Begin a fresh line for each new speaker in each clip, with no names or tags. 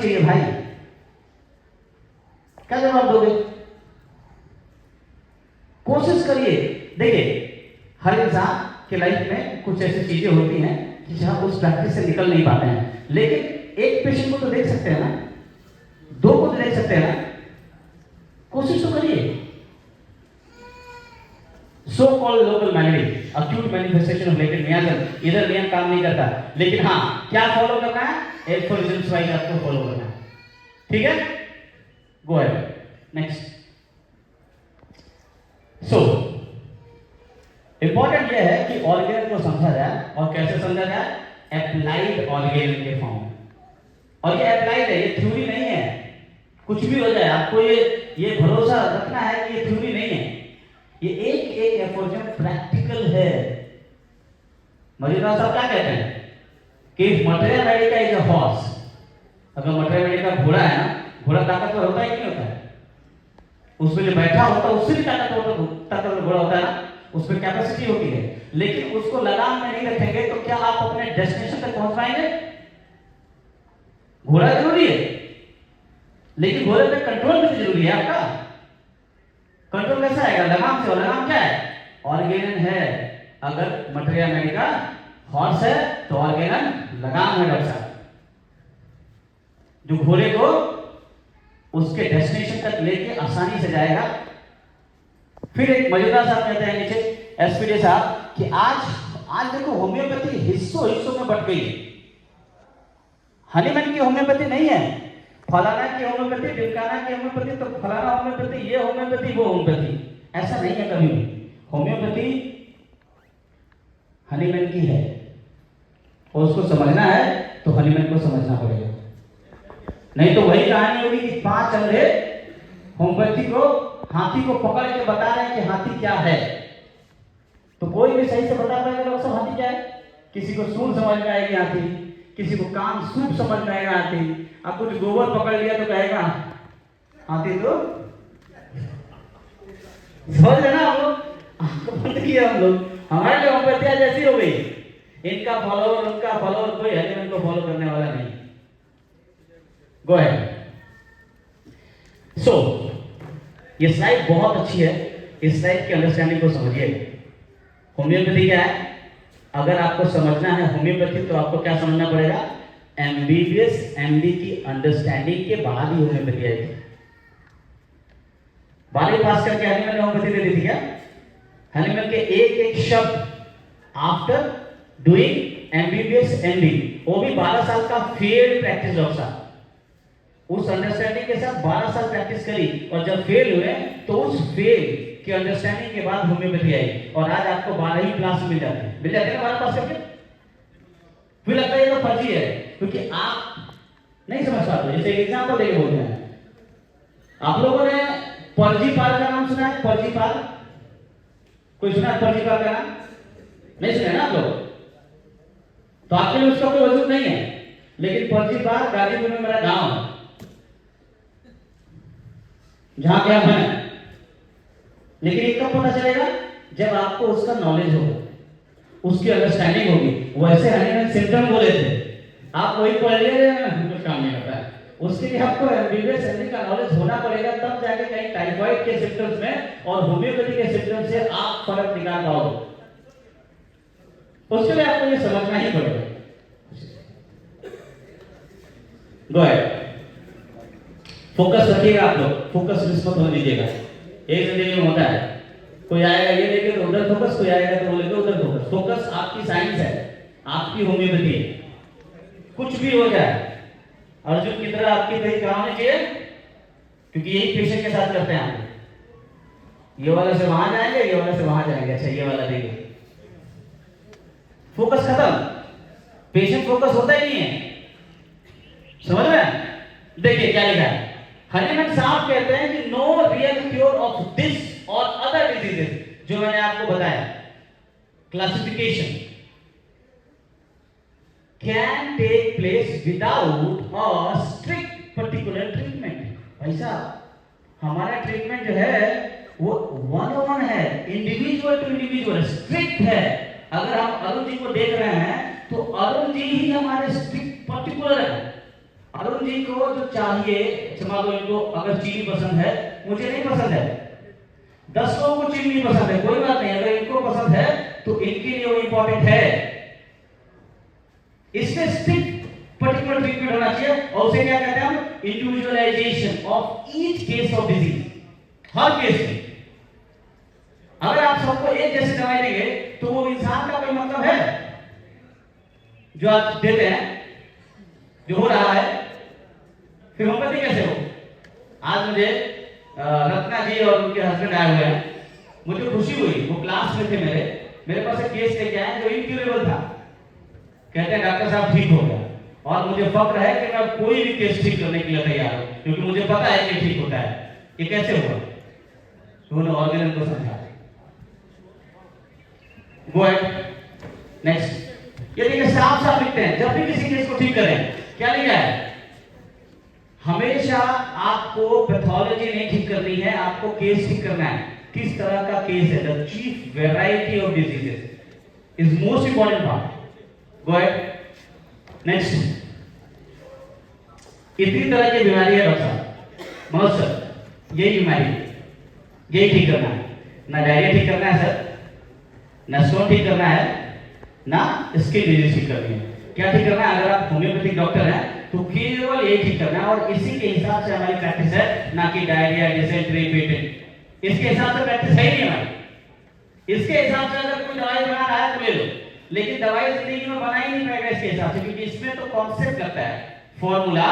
चाहिए भाई, क्या जवाब दोगे? कोशिश करिए। देखिए, हर इंसान के लाइफ में कुछ ऐसी चीजें होती हैं कि जहां उस प्रैक्टिस से निकल नहीं पाते हैं, लेकिन एक पेशेंट को तो देख सकते हैं ना, दो को तो देख सकते हैं ना, कोशिश तो करिए। So called local melody, acute manifestation of latent मियाजम, इधर नियम काम नहीं करता, लेकिन हाँ क्या फॉलो करना है? एफोरिज्म्स वाइज आपको फॉलो करना है, ठीक है? गो अहेड, नेक्स्ट। सो इंपॉर्टेंट यह है कि ऑर्गेन को समझा जाए, और कैसे समझा जाए? एप्लाइड ऑर्गेन के फॉर्म में। और ये अप्लाइड है, ये थ्योरी नहीं है। कुछ भी हो जाए आपको ये भरोसा रखना है कि ये थ्योरी नहीं है, ये एक एक एफोरिज्म प्रैक्टिकल है। मजेदार साहब क्या कहते हैं कि material Medica is a horse. अगर मटेरियल मेडिका घोड़ा है ना, घोड़ा ताकतवर होता है कि नहीं होता है? उसमें जो बैठा होता है उससे भी ताकतवर घोड़ा होता है ना, उसमें कैपेसिटी होती है, लेकिन उसको लगाम में नहीं रखेंगे तो क्या आप अपने डेस्टिनेशन तक पहुंच पाएंगे? घोड़ा जरूरी है, लेकिन घोड़े पे कंट्रोल भी जरूरी है आपका। कंट्रोल कैसा आएगा? लगाम से। और लगाम क्या है? ऑर्गेनन है। अगर मटेरियल मेडिका हॉर्स है तो ऑर्गेनन लगाम है डॉक्टर साहब, जो घोड़े को उसके डेस्टिनेशन तक लेके आसानी से जाएगा। फिर एक मजेदार साहब कहते हैं नीचे एसपीडी साहब कि आज देखो होम्योपैथी हिस्सों में बट गई है। हनीमैन की होम्योपैथी नहीं है, फलाना की होम्योपैथी, ढिमकाना की होम्योपैथी, तो फलाना होम्योपैथी, ये होम्योपैथी, वो होम्योपैथी, ऐसा नहीं है कभी भी। होम्योपैथी हनीमैन की है, और उसको समझना है तो हनीमैन को समझना पड़ेगा, नहीं तो वही कहानी होगी कि 5 अंधे होम्योपैथी को, हाथी को पकड़ के बता रहे हैं कि हाथी क्या है, तो कोई भी सही से बता पाएगा डॉक्टर साहब हाथी क्या है? किसी को सूंड समझ में आएगी हाथी, किसी को कान सूप समझ में आएगा हाथी, अब कुछ गोबर पकड़ लिया तो कहेगा हाथी, तो समझ रहे ना हम लोग? बंद किया हम लोग, हमारे लिए होम्योपैथी जैसी हो गई, इनका फॉलोअर उनका फॉलोअर, कोई हनीमैन को फॉलो करने वाला नहीं। Go ahead. सो ये स्लाइड बहुत अच्छी है, इस स्लाइड की अंडरस्टैंडिंग को समझिए। होम्योपैथी क्या है? अगर आपको समझना है होम्योपैथी तो आपको क्या समझना पड़ेगा? एमबीबीएस एमडी की अंडरस्टैंडिंग के बाद ही होम्योपैथी आएगी। 12वीं पास करके हनीमैन ने होम्योपैथी दे दी थी क्या? हनीमैन के एक एक शब्द आफ्टर डूइंग एमबीबीएस एमडी, वो भी 12 साल का फील्ड प्रैक्टिस डॉक्टर साहब, उस अंडरस्टैंडिंग के साथ 12 साल प्रैक्टिस करी, और जब फेल हुए तो उस फेल की अंडरस्टैंडिंग के बाद होम्योपैथी आई, और आज आपको 12वीं क्लास मिल जाती है, 12 पास करके। फिर लगता है ये तो फर्जी है, क्योंकि आप नहीं समझ पाते। जैसे एग्जांपल देके बोलते हैं, आप लोगों ने पर्जीपाल का नाम सुना है? पर्जीपाल, कोई सुना है पर्जीपाल का नाम? नहीं सुना है ना आप लोग, तो आपके लिए उसका कोई वजूद नहीं है, लेकिन पर्जीपाल गाजीपुर में मेरा गांव है, जहां क्या है, लेकिन एक कब पता चलेगा? जब आपको उसका नॉलेज होगा, उसकी अंडरस्टैंडिंग होगी। वैसे हनीमैन सिम्टम बोले थे, आप वही पढ़ लिए कुछ काम नहीं करता है, उसके लिए आपको एमबीबीएस एमडी का नॉलेज होना पड़ेगा, तब जाके कहीं टाइफाइड के सिम्टम्स में और होम्योपैथी के सिम्टम्स से आप फर्क निकाल पाओगे। उसके लिए आपको ये समझना ही पड़ेगा। गो अहेड, फोकस रखिएगा आप लोग, फोकस मिस मत होने दीजिएगा। एक जिंदगी में होता है, कोई आएगा ये लेके तो उधर फोकस, कोई आएगा तो वो लेके उधर फोकस। फोकस आपकी साइंस है, आपकी होम्योपैथी है। कुछ भी हो जाए, अर्जुन की तरह आपकी कहीं करानी चाहिए, क्योंकि यही पेशेंट के साथ करते हैं हम। ये वाला से वहां जाएंगे, ये वाला से वहां जाएंगे, अच्छा ये वाला देंगे, फोकस खत्म, पेशेंट फोकस होता ही नहीं है। समझ में? देखिए क्या लिखा है, हनीमैन साहब कहते हैं कि no real cure of this और अदर डिजीजेस, जो मैंने आपको बताया classification, can take place without a strict particular treatment. भाई साहब हमारा ट्रीटमेंट जो है वो 1-on-1 है, इंडिविजुअल टू इंडिविजुअल, स्ट्रिक्ट है। अगर हम अरुण जी को देख रहे हैं तो अरुण जी ही हमारे स्ट्रिक्ट पर्टिकुलर है, अरुण जी को जो चाहिए, क्षमा दो इनको, अगर चीनी पसंद है, मुझे नहीं पसंद है, 10 लोगों को चीनी नहीं पसंद है, कोई बात नहीं, अगर इनको पसंद है तो इनके लिए वो इंपॉर्टेंट है। इसमें स्ट्रिक्ट पर्टिकुलर ट्रीटमेंट होना चाहिए, और उसे क्या कहते हैं हम, individualisation of each case of disease. Her case में अगर आप सबको एक जैसी दवाई देंगे तो वो इंसान का कोई मतलब है? जो आप देते हैं, जो हो रहा है, फिर होम्योपैथी कैसे हो? आज मुझे रत्ना जी और उनके हस्बैंड आए हुए हैं, मुझे खुशी हुई, वो क्लास में थे मेरे पास एक केस लेके आए जो इनक्यूरेबल था। कहते हैं डॉक्टर साहब ठीक हो गया, और मुझे फक्र है कि मैं कोई भी केस ठीक करने के लिए तैयार हूं, क्योंकि मुझे पता है कि ठीक होता है। ये कैसे हुआ? दोनों ऑर्गेन को समझा। गो अहेड नेक्स्ट। ये देखिए साफ साफ लिखते हैं, जब भी किसी केस को ठीक करें, क्या लिखा है? हमेशा आपको पैथोलॉजी नहीं ठीक करनी है, आपको केस ठीक करना है। किस तरह का केस है? The chief variety of diseases is most important part. Go ahead next. कितनी तरह की बीमारी है डॉक्टर साहब? मनोज सर, यही बीमारी, यही ठीक करना है। ना डायरिया ठीक करना है सर, ना स्टोन ठीक करना है, ना स्किन डिजीज ठीक करनी है। क्या ठीक करना है? अगर आप होम्योपैथिक डॉक्टर हैं तो केवल ये ठीक करना है, और इसी के हिसाब से हमारी प्रैक्टिस है, ना कि डायरिया, डिसेंट्री, पेटेंट। इसके हिसाब से प्रैक्टिस है ही नहीं हमारी। इसके हिसाब से अगर कोई दवाई बना रहा है तो ले लो, लेकिन दवाई जिंदगी में बना ही नहीं पाएगा इसके हिसाब से, क्योंकि इसमें तो कॉन्सेप्ट लगता है, फॉर्मूला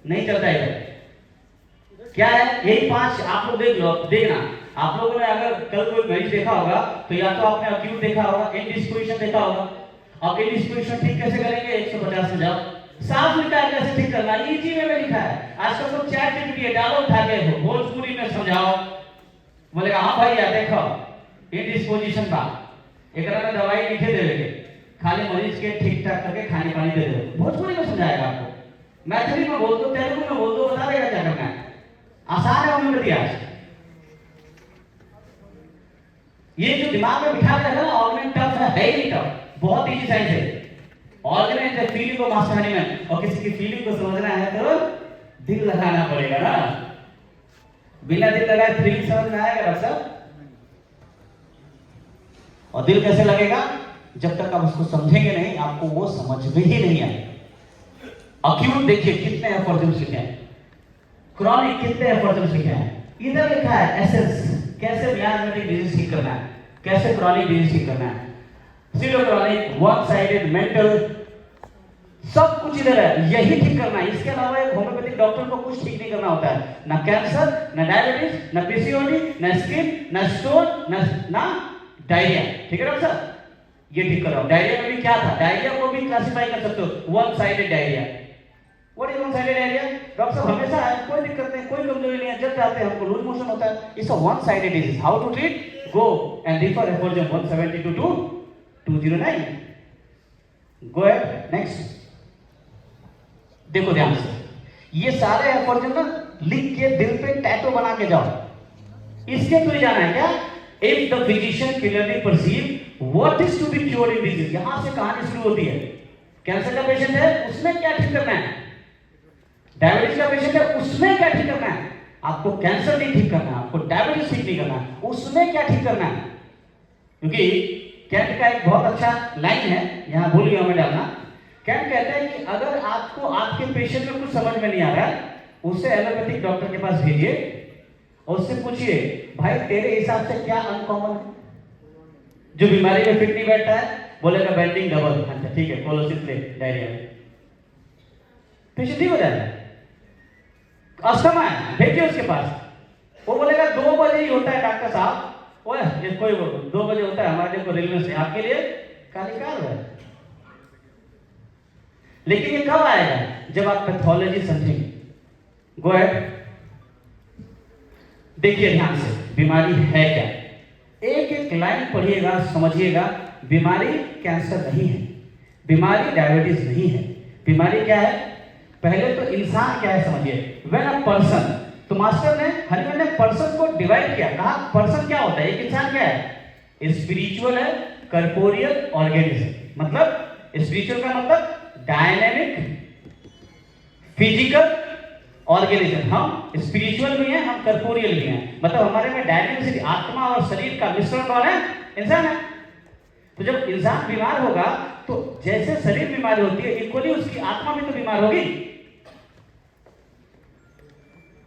नहीं चलता है। क्या है? यही 5 आप लोग देख लो, देखना आप लोगों ने अगर कल कोई मरीज देखा होगा तो या तो आपने अक्यूट देखा होगा, इंडिस्पोजिशन देखा होगा। अब इंडिस्पोजिशन ठीक कैसे करेंगे? 150 में जाओ, साफ लिखा है कैसे ठीक करना, इजी वे में लिखा है। आजकल तो चैट जीपीटी डालो, उठा के भोजपुरी में समझाओ, बोलेगा हाँ भाई यार देखो इंडिस्पोजिशन का एक में दवाई लिखे देंगे, खाली मरीज के ठीक ठाक करके खाने पानी दे दो, भोजपुरी में समझाएगा आपको। मैथिली में बोल दो, तेलुगु में बोल दो, बता देगा क्या करना है। आसान है होम्योपैथी आज। ये जो दिमाग में बिठा के ना ऑर्गेन टफ है ही नहीं टफ, बहुत इजी साइंस है। ऑर्गेन जब फीलिंग को मास्टर में, और किसी की फीलिंग को समझना है तो दिल लगाना पड़ेगा ना। बिना दिल लगाए फीलिंग समझ में आएगा डॉक्टर साहब? और दिल कैसे लगेगा? जब तक आप उसको समझेंगे नहीं, आपको वो समझ में ही नहीं आएगा। अक्यूट देखिए कितने एफर्ट्स लिखे हैं, क्रॉनिक कितने एफर्ट्स लिखे हैं। इधर लिखा है एसेंस, कैसे मियास्मेटिक डिजीज ठीक करना है, कैसे क्रॉनिक डिजीज ठीक करना है, zero chronic, one sided, mental, सब कुछ इधर है, यही ठीक करना है। इसके अलावा एक होम्योपैथिक डॉक्टर को कुछ ठीक नहीं करना होता है, ना कैंसर, ना डायबिटीज, ना पीसीओडी, ना स्किन, ना स्टोन, ना डायरिया। ठीक है डॉक्टर साहब? ये ठीक कर रहा हूं। डायरिया में भी क्या था? डायरिया को भी क्लासिफाई कर सकते हो, one sided diarrhoea. What is one sided diarrhoea? Doctor साहब हमेशा है, कोई दिक्कत नहीं, कोई कमजोरी नहीं है, जब जाते हैं हमको लूज मोशन होता है, it's a one sided disease. How to treat? Go and refer एफर्जम 172 to 209। Go ahead next. देखो ध्यान से, ये सारे एफर्जम ना लिख के दिल पे टैटू बना के जाओ, इसके थ्रू जाना है क्या? If the physician clearly perceive what is to be cured in disease, यहां से कहानी शुरू होती है। कैंसर का पेशेंट है, उसमें क्या ठीक करना है? डायबिटीज का पेशेंट है, उसमें क्या ठीक करना है? आपको कैंसर नहीं ठीक करना, आपको डायबिटीज ठीक नहीं करना, उसमें क्या ठीक करना है? क्योंकि कैंट का एक बहुत अच्छा लाइन है, यहां भूल गया मैं डालना। कैंट कहता है कि अगर आपको आपके पेशेंट में कुछ समझ में नहीं आ रहा है, उसे एलोपैथिक डॉक्टर के पास भेजिए और उससे पूछिए भाई तेरे हिसाब से क्या अनकॉमन है जो बीमारी में फिट नहीं बैठता है? बोलेगा बेंडिंग डबल। अच्छा ठीक है, कोलोसिस ले डायरिया, पेशेंट ठीक हो जाएगा। अस्थमा है, भेजिए उसके पास, वो बोलेगा 2 बजे ही होता है डॉक्टर साहब, ओए ये कोई 2 बजे होता है हमारे को रेलवे से, आपके लिए कालिकार है। लेकिन ये कब आएगा? जब आप पैथोलॉजी समझेंगे। गो अहेड, देखिए ध्यान से, बीमारी है क्या? एक एक लाइन पढ़िएगा, समझिएगा। बीमारी कैंसर नहीं है, बीमारी डायबिटीज नहीं है, बीमारी क्या है? पहले तो इंसान क्या है समझिए। व्हेन अ पर्सन, तो मास्टर ने हनीमैन ने पर्सन को डिवाइड किया, कहा पर्सन क्या होता है? एक इंसान क्या है? स्पिरिचुअल है, कर्पोरियल, ऑर्गेनिज्म। मतलब स्पिरिचुअल का मतलब डायनेमिक, फिजिकल ऑर्गेनिज्म, हम स्पिरिचुअल भी हैं, हम कर्पोरियल भी हैं, मतलब हमारे में डायमेंसिटी, आत्मा और शरीर का मिश्रण कौन है? इंसान है। तो जब इंसान बीमार होगा तो जैसे शरीर बीमार होती है, इक्वली उसकी आत्मा भी तो बीमार होगी।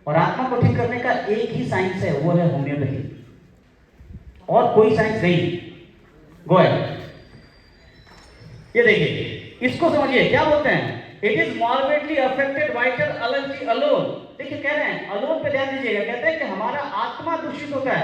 और आत्मा को ठीक करने का एक ही साइंस है, वो है होम्योपैथी, और कोई साइंस नहीं। गो अहेड, ये देखिए, इसको समझिए क्या बोलते हैं, it is morbidly affected vital energy alone. देखिए कह रहे हैं अलोन पे ध्यान दीजिएगा, कहते हैं कि हमारा आत्मा दूषित होता है।